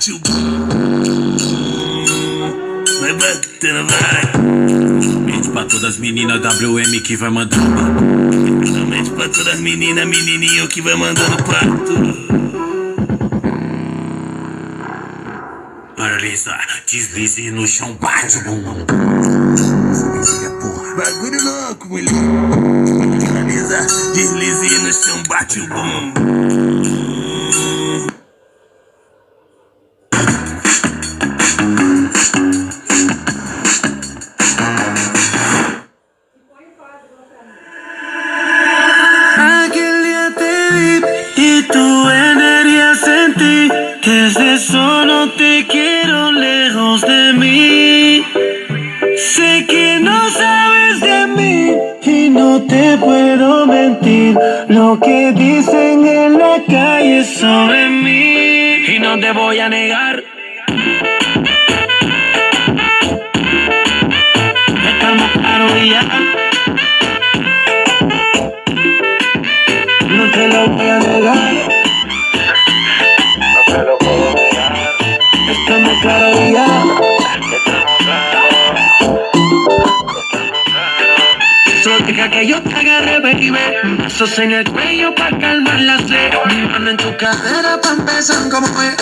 bate o vai batendo, vai. Mente pra todas as meninas WM que vai mandando. Mente pra todas as meninas, menininho que vai mandando pato. Analisa, deslize no chão, bate o bumbum. Bagulho louco, mulher. Analisa, deslize no chão, bate o bumbum. Aquel día te vi y tu energía sentí. Desde eso no te quiero lejos de mí. Sé que no sabes de mí y no te puedo mentir. Lo que dicen en la calle sobre mí y no te voy a negar. Estamos claros y ya. No te lo voy a negar. No te lo puedo negar. Estamos claros y ya. Solo deja que yo te agarre, baby. Besos en el cuello pa' calmar la sed. Mi mano en tu cadera pa' empezar como es.